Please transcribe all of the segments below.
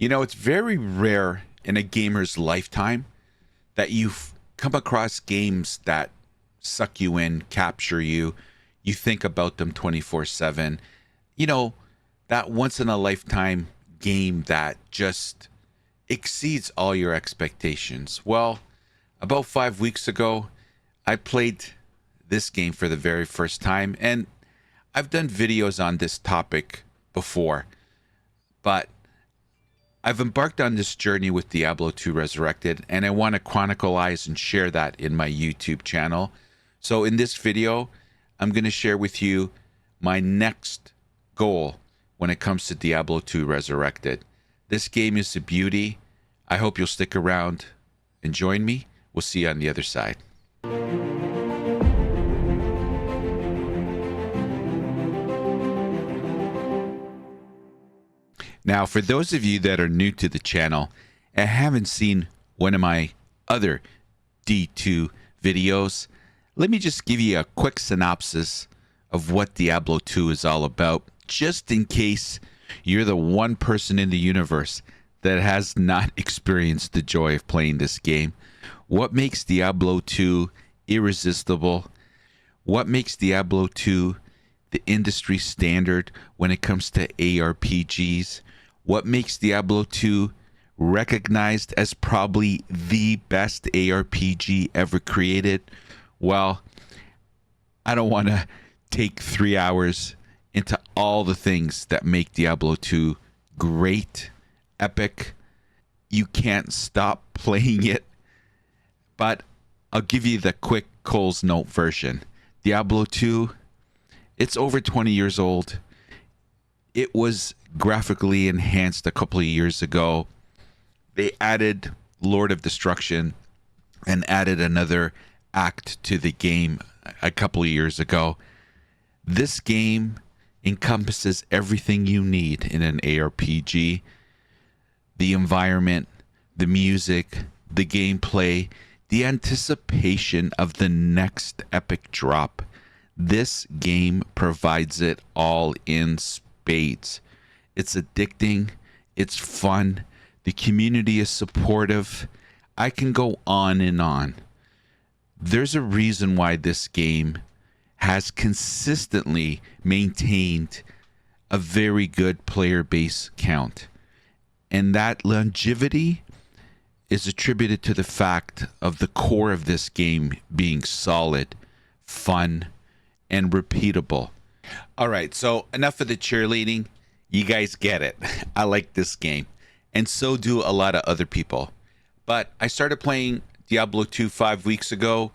You know, it's very rare in a gamer's lifetime that you've come across games that suck you in, capture you. You think about them 24/7. You know, that once in a lifetime game that just exceeds all your expectations. Well, about 5 weeks ago, I played this game for the very first time, and I've done videos on this topic before, but I've embarked on this journey with Diablo 2 Resurrected, and I want to chronicleize and share that in my YouTube channel. So in this video, I'm going to share with you my next goal when it comes to Diablo 2 Resurrected. This game is a beauty. I hope you'll stick around and join me. We'll see you on the other side. Now, for those of you that are new to the channel and haven't seen one of my other D2 videos, let me just give you a quick synopsis of what Diablo 2 is all about, just in case you're the one person in the universe that has not experienced the joy of playing this game. What makes Diablo 2 irresistible? What makes Diablo 2 the industry standard when it comes to ARPGs? What makes Diablo 2 recognized as probably the best ARPG ever created? Well, I don't want to take 3 hours into all the things that make Diablo 2 great, epic. You can't stop playing it. But I'll give you the quick Cole's Note version. Diablo 2, it's over 20 years old. It was graphically enhanced a couple of years ago. They added Lord of Destruction and added another act to the game a couple of years ago. This game encompasses everything you need in an ARPG. The environment, the music, the gameplay, the anticipation of the next epic drop. This game provides it all in spades. It's addicting. It's fun. The community is supportive. I can go on and on. There's a reason why this game has consistently maintained a very good player base count. And that longevity is attributed to the fact of the core of this game being solid, fun, and repeatable. All right, so enough of the cheerleading. You guys get it. I like this game, and so do a lot of other people. But I started playing Diablo 2 5 weeks ago.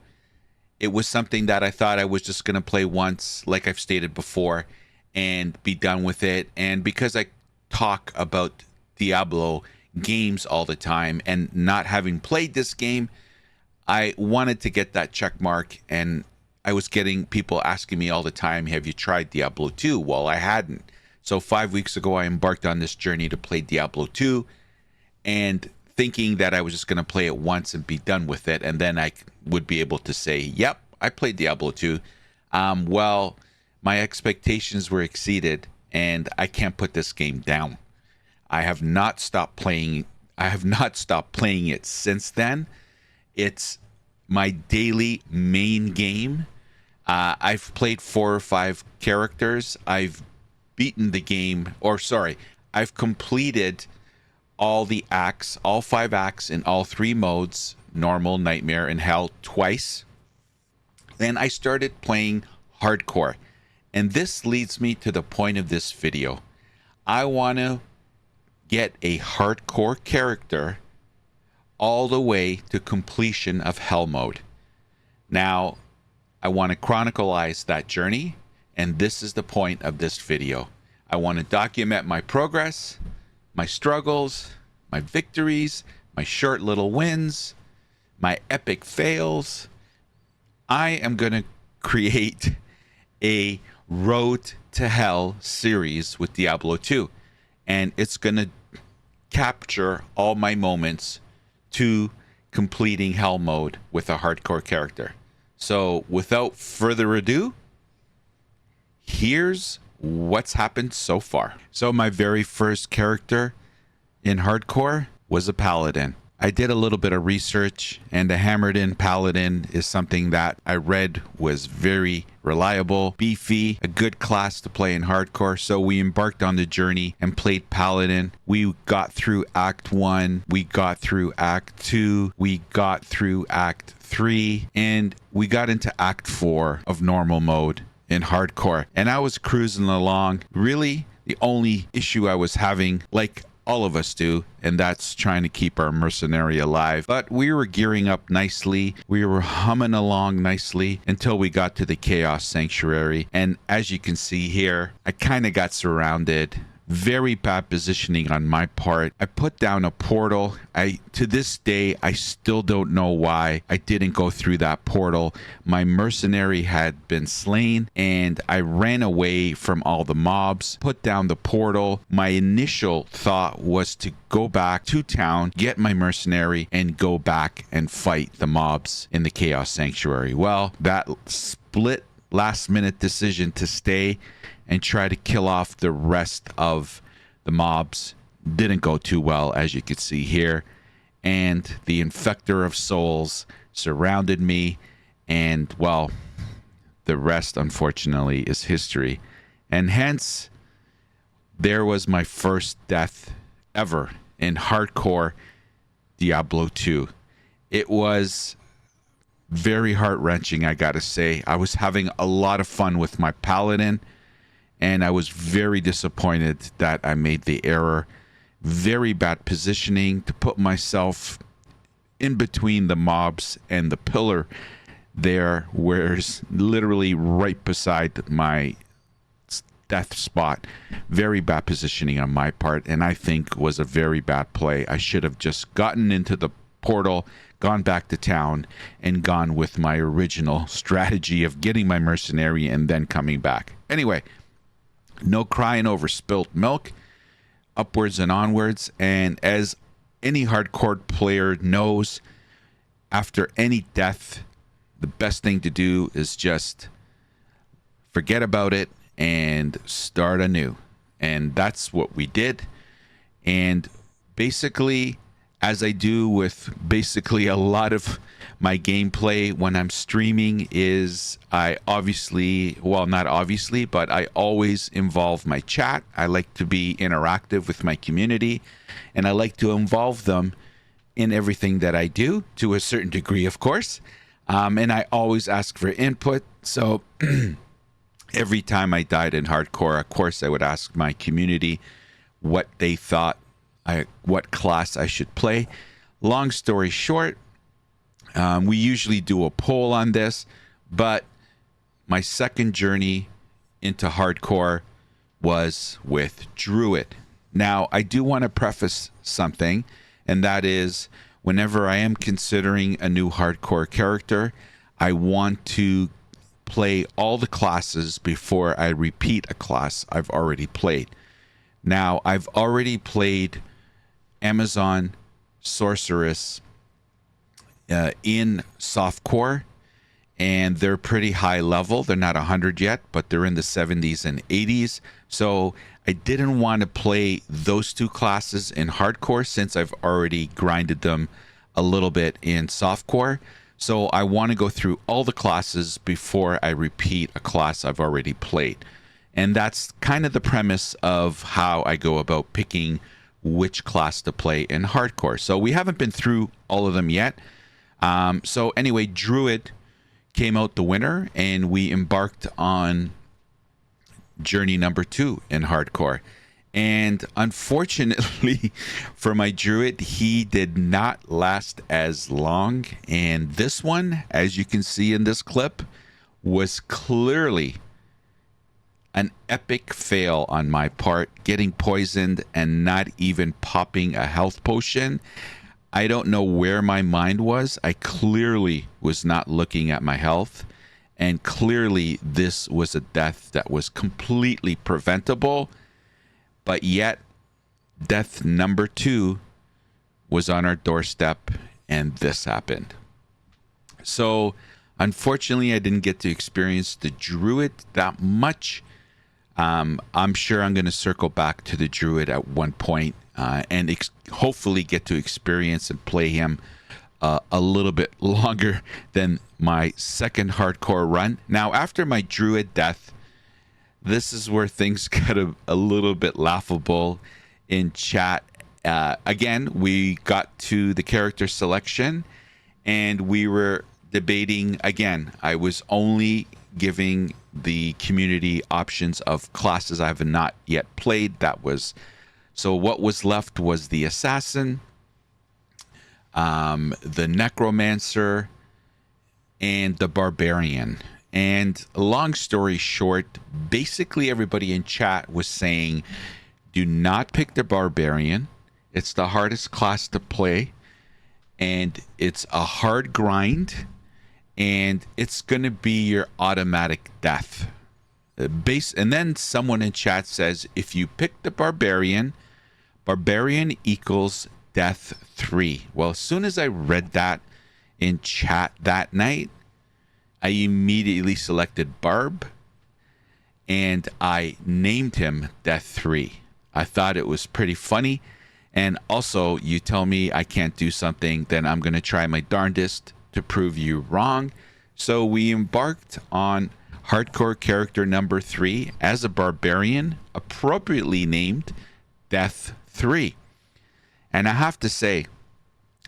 It was something that I thought I was just going to play once, like I've stated before, and be done with it. And because I talk about Diablo games all the time and not having played this game, I wanted to get that check mark. And I was getting people asking me all the time, have you tried Diablo 2? Well, I hadn't. So 5 weeks ago, I embarked on this journey to play Diablo 2, and thinking that I was just going to play it once and be done with it, and then I would be able to say, yep, I played Diablo 2. Well, my expectations were exceeded, and I can't put this game down. I have not stopped playing. I have not stopped playing it since then. It's my daily main game. I've played 4 or 5 characters. I've beaten the game, or sorry, I've completed all the acts, all 5 acts in all 3 modes, normal, nightmare, and hell, twice. Then I started playing hardcore. And this leads me to the point of this video. I want to get a hardcore character all the way to completion of hell mode. Now, I want to chronicleize that journey, and this is the point of this video. I want to document my progress, my struggles, my victories, my short little wins, my epic fails. I am going to create a Road to Hell series with Diablo 2, and it's going to capture all my moments to completing hell mode with a hardcore character. So without further ado, here's what's happened so far. So my very first character in hardcore was a paladin. I did a little bit of research, and the hammered in paladin is something that I read was very reliable, beefy, a good class to play in hardcore. So we embarked on the journey and played paladin. We got through Act 1, we got through Act 2, we got through Act 3, and we got into Act 4 of normal mode in hardcore. And I was cruising along. Really, the only issue I was having, like all of us do, and that's trying to keep our mercenary alive. But we were gearing up nicely. We were humming along nicely until we got to the Chaos Sanctuary. And as you can see here, I kind of got surrounded. Very bad positioning on my part. I put down a portal. To this day, I still don't know why I didn't go through that portal. My mercenary had been slain, and I ran away from all the mobs, put down the portal. My initial thought was to go back to town, get my mercenary, and go back and fight the mobs in the Chaos Sanctuary. Well, that split last-minute decision to stay and try to kill off the rest of the mobs didn't go too well, as you can see here. And the Infector of Souls surrounded me, and well, the rest, unfortunately, is history. And hence, there was my first death ever in hardcore Diablo 2. It was very heart-wrenching, I gotta say. I was having a lot of fun with my paladin, and I was very disappointed that I made the error. Very bad positioning to put myself in between the mobs and the pillar there, where's literally right beside my death spot. Very bad positioning on my part, and I think was a very bad play. I should have just gotten into the portal, gone back to town, and gone with my original strategy of getting my mercenary and then coming back. Anyway, no crying over spilt milk, upwards and onwards. And as any hardcore player knows, after any death, the best thing to do is just forget about it and start anew. And that's what we did. And basically, as I do with basically a lot of my gameplay when I'm streaming, is I obviously, well, not obviously, but I always involve my chat. I like to be interactive with my community, and I like to involve them in everything that I do, to a certain degree, of course. And I always ask for input. So every time I died in hardcore, of course, I would ask my community what they thought, what class I should play. Long story short, we usually do a poll on this, but my second journey into hardcore was with Druid. Now, I do want to preface something, and that is, whenever I am considering a new hardcore character, I want to play all the classes before I repeat a class I've already played. Now, I've already played Amazon Sorceress in softcore, and they're pretty high level. They're not 100 yet, but they're in the 70s and 80s. So I didn't want to play those two classes in hardcore since I've already grinded them a little bit in softcore. So I want to go through all the classes before I repeat a class I've already played. And that's kind of the premise of how I go about picking which class to play in hardcore. So we haven't been through all of them yet. So anyway, Druid came out the winner, and we embarked on journey number 2 in hardcore. And unfortunately for my Druid, he did not last as long. And this one, as you can see in this clip, was clearly an epic fail on my part, getting poisoned and not even popping a health potion. I don't know where my mind was. I clearly was not looking at my health, and clearly this was a death that was completely preventable, but yet death number 2 was on our doorstep, and this happened. So unfortunately, I didn't get to experience the Druid that much. I'm sure I'm going to circle back to the Druid at one point and hopefully get to experience and play him a little bit longer than my second hardcore run. Now, after my druid death, this is where things got a little bit laughable in chat. Again, we got to the character selection and we were debating again. I was only giving the community options of classes I have not yet played. So what was left was the assassin, the necromancer, and the barbarian. And long story short, basically everybody in chat was saying, do not pick the barbarian. It's the hardest class to play, and it's a hard grind, and it's going to be your automatic death. And then someone in chat says, if you pick the barbarian equals death 3. Well, as soon as I read that in chat that night, I immediately selected Barb, and I named him Death 3. I thought it was pretty funny. And also, you tell me I can't do something, then I'm going to try my darndest to prove you wrong. So we embarked on hardcore character number 3 as a barbarian, appropriately named Death 3. And I have to say,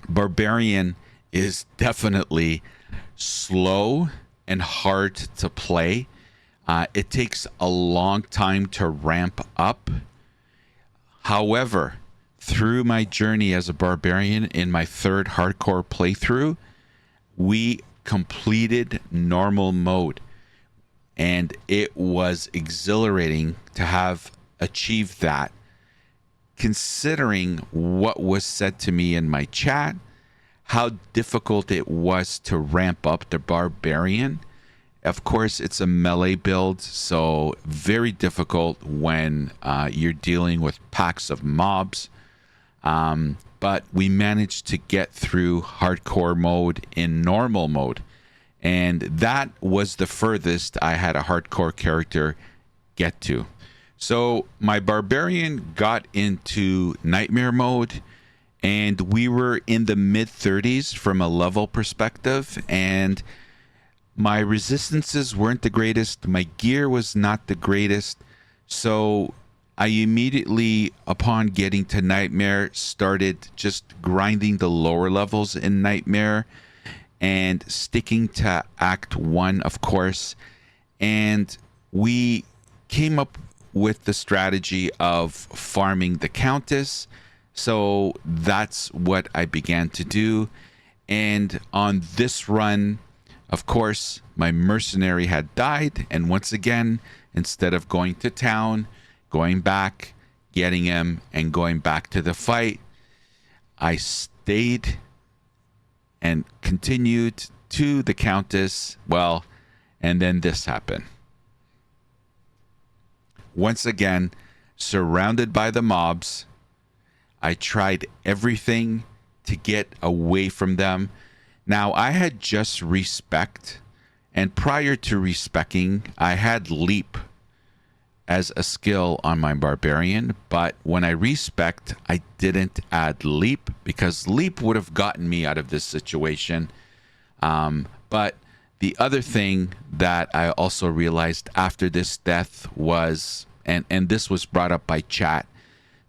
barbarian is definitely slow and hard to play. It takes a long time to ramp up. However, through my journey as a barbarian in my third hardcore playthrough, we completed normal mode, and it was exhilarating to have achieved that. Considering what was said to me in my chat, how difficult it was to ramp up the barbarian. Of course, it's a melee build, so very difficult when you're dealing with packs of mobs. But we managed to get through hardcore mode in normal mode. And that was the furthest I had a hardcore character get to. So my barbarian got into nightmare mode, and we were in the mid-30s from a level perspective, and my resistances weren't the greatest. My gear was not the greatest. So I immediately, upon getting to Nightmare, started just grinding the lower levels in Nightmare and sticking to Act 1, of course. And we came up with the strategy of farming the Countess. So that's what I began to do. And on this run, of course, my mercenary had died. And once again, instead of going to town, going back, getting him, and going back to the fight, I stayed and continued to the Countess. Well, and then this happened. Once again, surrounded by the mobs, I tried everything to get away from them. Now, I had just respect, and prior to respecking, I had leap as a skill on my barbarian, but when I respect, I didn't add leap because leap would have gotten me out of this situation. But the other thing that I also realized after this death was, and this was brought up by chat,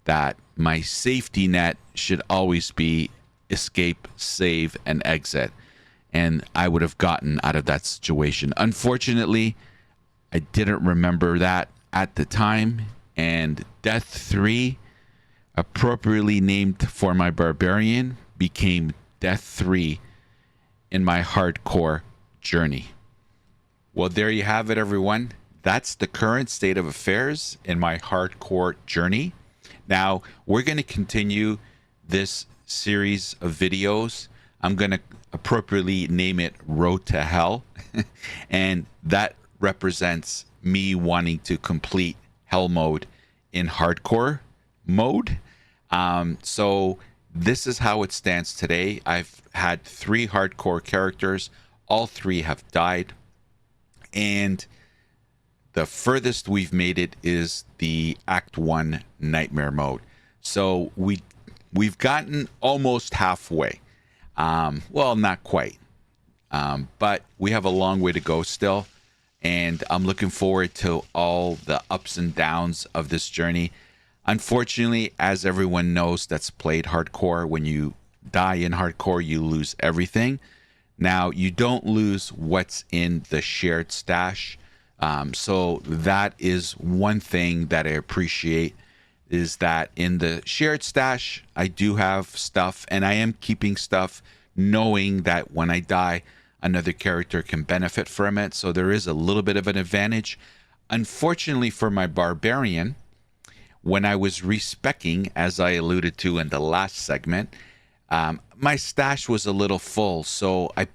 that my safety net should always be escape, save, and exit. And I would have gotten out of that situation. Unfortunately, I didn't remember that at the time, and Death 3, appropriately named for my barbarian, became Death 3 in my hardcore journey. Well, there you have it, everyone. That's the current state of affairs in my hardcore journey. Now, we're going to continue this series of videos. I'm going to appropriately name it Road to Hell, and that represents me wanting to complete Hell mode in hardcore mode. So this is how it stands today. I've had 3 hardcore characters. All 3 have died. And the furthest we've made it is the Act 1 Nightmare mode. So we've gotten almost halfway. Well, not quite, but we have a long way to go still. And I'm looking forward to all the ups and downs of this journey. Unfortunately, as everyone knows that's played hardcore, when you die in hardcore, you lose everything. Now, you don't lose what's in the shared stash. So that is one thing that I appreciate, is that in the shared stash, I do have stuff, and I am keeping stuff knowing that when I die, another character can benefit from it. So there is a little bit of an advantage. Unfortunately for my barbarian, when I was respecking, as I alluded to in the last segment, my stash was a little full. So I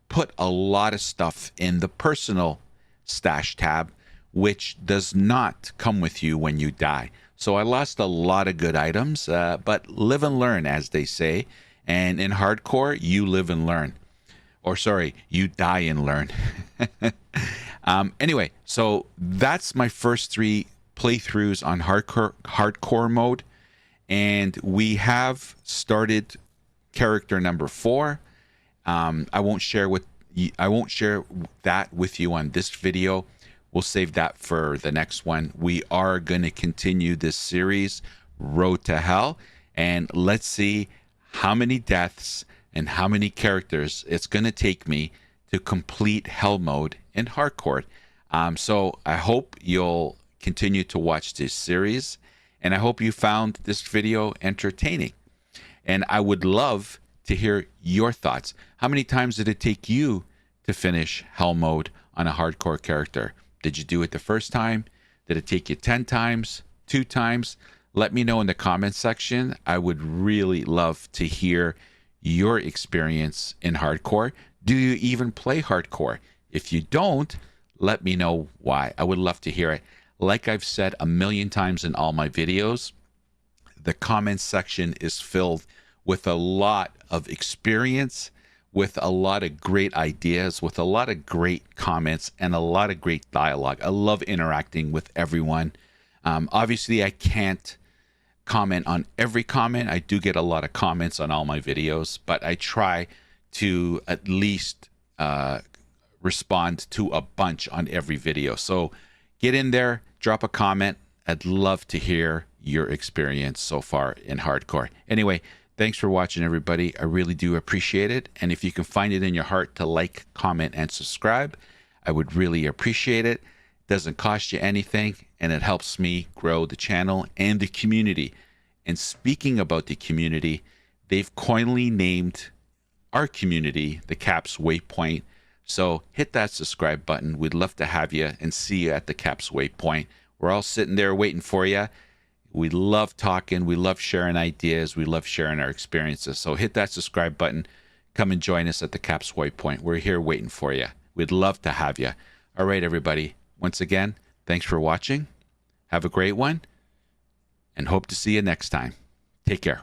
put a lot of stuff in the personal stash tab, which does not come with you when you die. So I lost a lot of good items, but live and learn, as they say. And in hardcore, you live and learn. Or sorry, you die and learn. Anyway, so that's my first 3 playthroughs on hardcore mode, and we have started character number 4. I won't share that with you on this video. We'll save that for the next one. We are going to continue this series, Road to Hell, and let's see how many deaths and how many characters it's going to take me to complete Hell mode in hardcore. So I hope you'll continue to watch this series, and I hope you found this video entertaining. And I would love to hear your thoughts. How many times did it take you to finish Hell mode on a hardcore character? Did you do it the first time? Did it take you 10 times, 2 times? Let me know in the comments section. I would really love to hear your experience in hardcore. Do you even play hardcore? If you don't, let me know why. I would love to hear it. Like I've said a million times in all my videos, the comments section is filled with a lot of experience, with a lot of great ideas, with a lot of great comments, and a lot of great dialogue. I love interacting with everyone. Obviously, I can't comment on every comment. I do get a lot of comments on all my videos, but I try to at least respond to a bunch on every video. So get in there, drop a comment. I'd love to hear your experience so far in hardcore. Anyway, thanks for watching, everybody. I really do appreciate it. And if you can find it in your heart to like, comment, and subscribe, I would really appreciate it. It doesn't cost you anything, and it helps me grow the channel and the community. And speaking about the community, they've coinily named our community the Caps Waypoint. So hit that subscribe button. We'd love to have you and see you at the Caps Waypoint. We're all sitting there waiting for you. We love talking. We love sharing ideas. We love sharing our experiences. So hit that subscribe button. Come and join us at the Caps Waypoint. We're here waiting for you. We'd love to have you. All right, everybody. Once again, thanks for watching. Have a great one, and hope to see you next time. Take care.